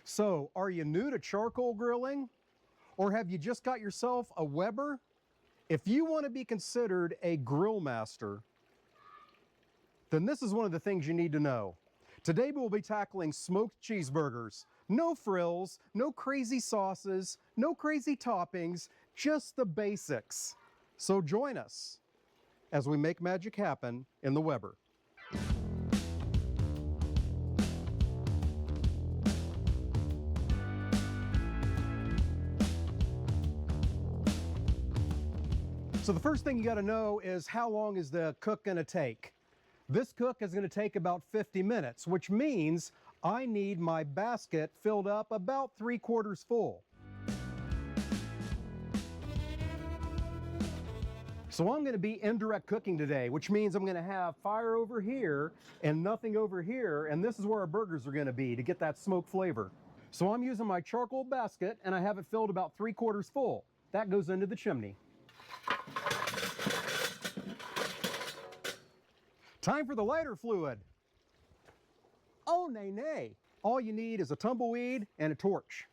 So, are you new to charcoal grilling? Or have you just got yourself a Weber? If you want to be considered a grill master, then this is one of the things you need to know. Today we'll be tackling smoked cheeseburgers. No frills, no crazy sauces, no crazy toppings, just the basics. So join us as we make magic happen in the Weber. So the first thing you got to know is how long is the cook going to take? This cook is going to take about 50 minutes, which means I need my basket filled up about 3/4 full. So I'm going to be indirect cooking today, which means I'm going to have fire over here and nothing over here, and this is where our burgers are going to be to get that smoke flavor. So I'm using my charcoal basket and I have it filled about 3/4 full. That goes into the chimney. Time for the lighter fluid. Oh, nay, nay. All you need is a tumbleweed and a torch.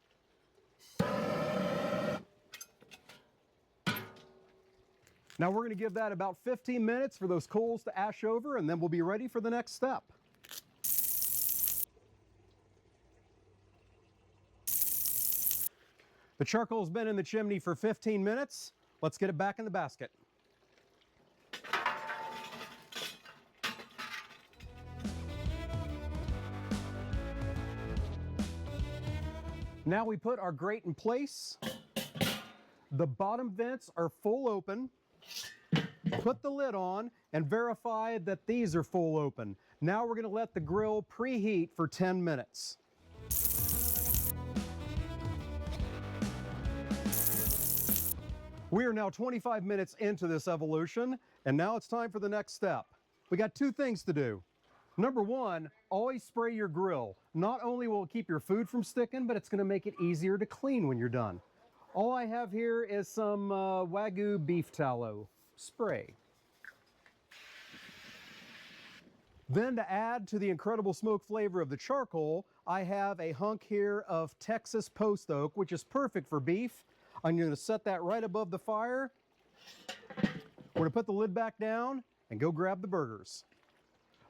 Now we're going to give that about 15 minutes for those coals to ash over, and then we'll be ready for the next step. The charcoal's been in the chimney for 15 minutes. Let's get it back in the basket. Now we put our grate in place. The bottom vents are full open. Put the lid on and verify that these are full open. Now we're going to let the grill preheat for 10 minutes. We are now 25 minutes into this evolution, and now it's time for the next step. We got two things to do. Number one, always spray your grill. Not only will it keep your food from sticking, but it's going to make it easier to clean when you're done. All I have here is some Wagyu beef tallow spray. Then to add to the incredible smoke flavor of the charcoal, I have a hunk here of Texas post oak, which is perfect for beef. I'm going to set that right above the fire. We're going to put the lid back down and go grab the burgers.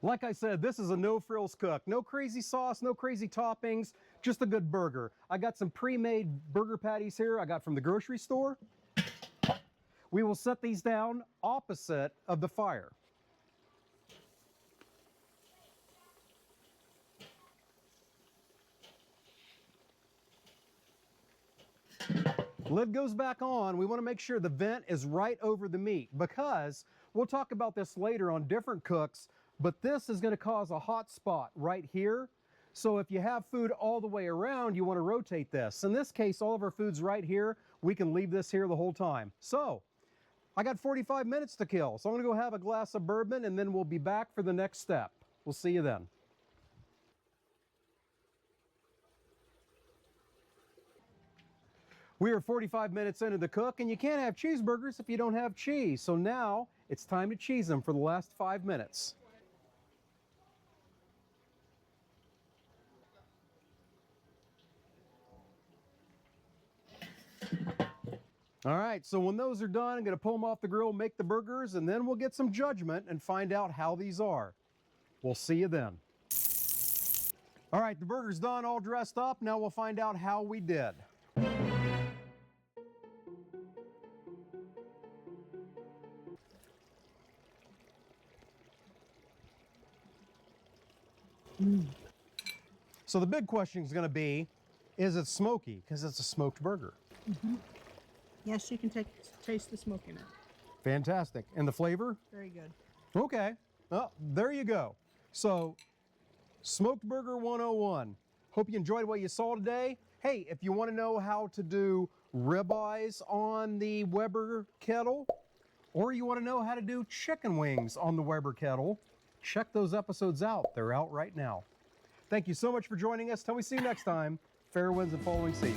Like I said, this is a no-frills cook. No crazy sauce, no crazy toppings, just a good burger. I got some pre-made burger patties here I got from the grocery store. We will set these down opposite of the fire. Lid goes back on. We want to make sure the vent is right over the meat, because we'll talk about this later on different cooks, but this is going to cause a hot spot right here. So if you have food all the way around, you want to rotate this. In this case, all of our food's right here. We can leave this here the whole time. So I got 45 minutes to kill. So I'm going to go have a glass of bourbon, and then we'll be back for the next step. We'll see you then. We are 45 minutes into the cook, and you can't have cheeseburgers if you don't have cheese. So now it's time to cheese them for the last 5 minutes. All right, so when those are done, I'm going to pull them off the grill, make the burgers, and then we'll get some judgment and find out how these are. We'll see you then. All right, the burger's done, all dressed up. Now we'll find out how we did. So the big question is going to be, is it smoky? Because it's a smoked burger. Mm-hmm. Yes, you can taste the smoke in it. Fantastic. And the flavor? Very good. Okay. Well, there you go. So, Smoked Burger 101. Hope you enjoyed what you saw today. Hey, if you want to know how to do ribeyes on the Weber Kettle, or you want to know how to do chicken wings on the Weber Kettle, check those episodes out. They're out right now. Thank you so much for joining us. Till we see you next time, fair winds and following seas.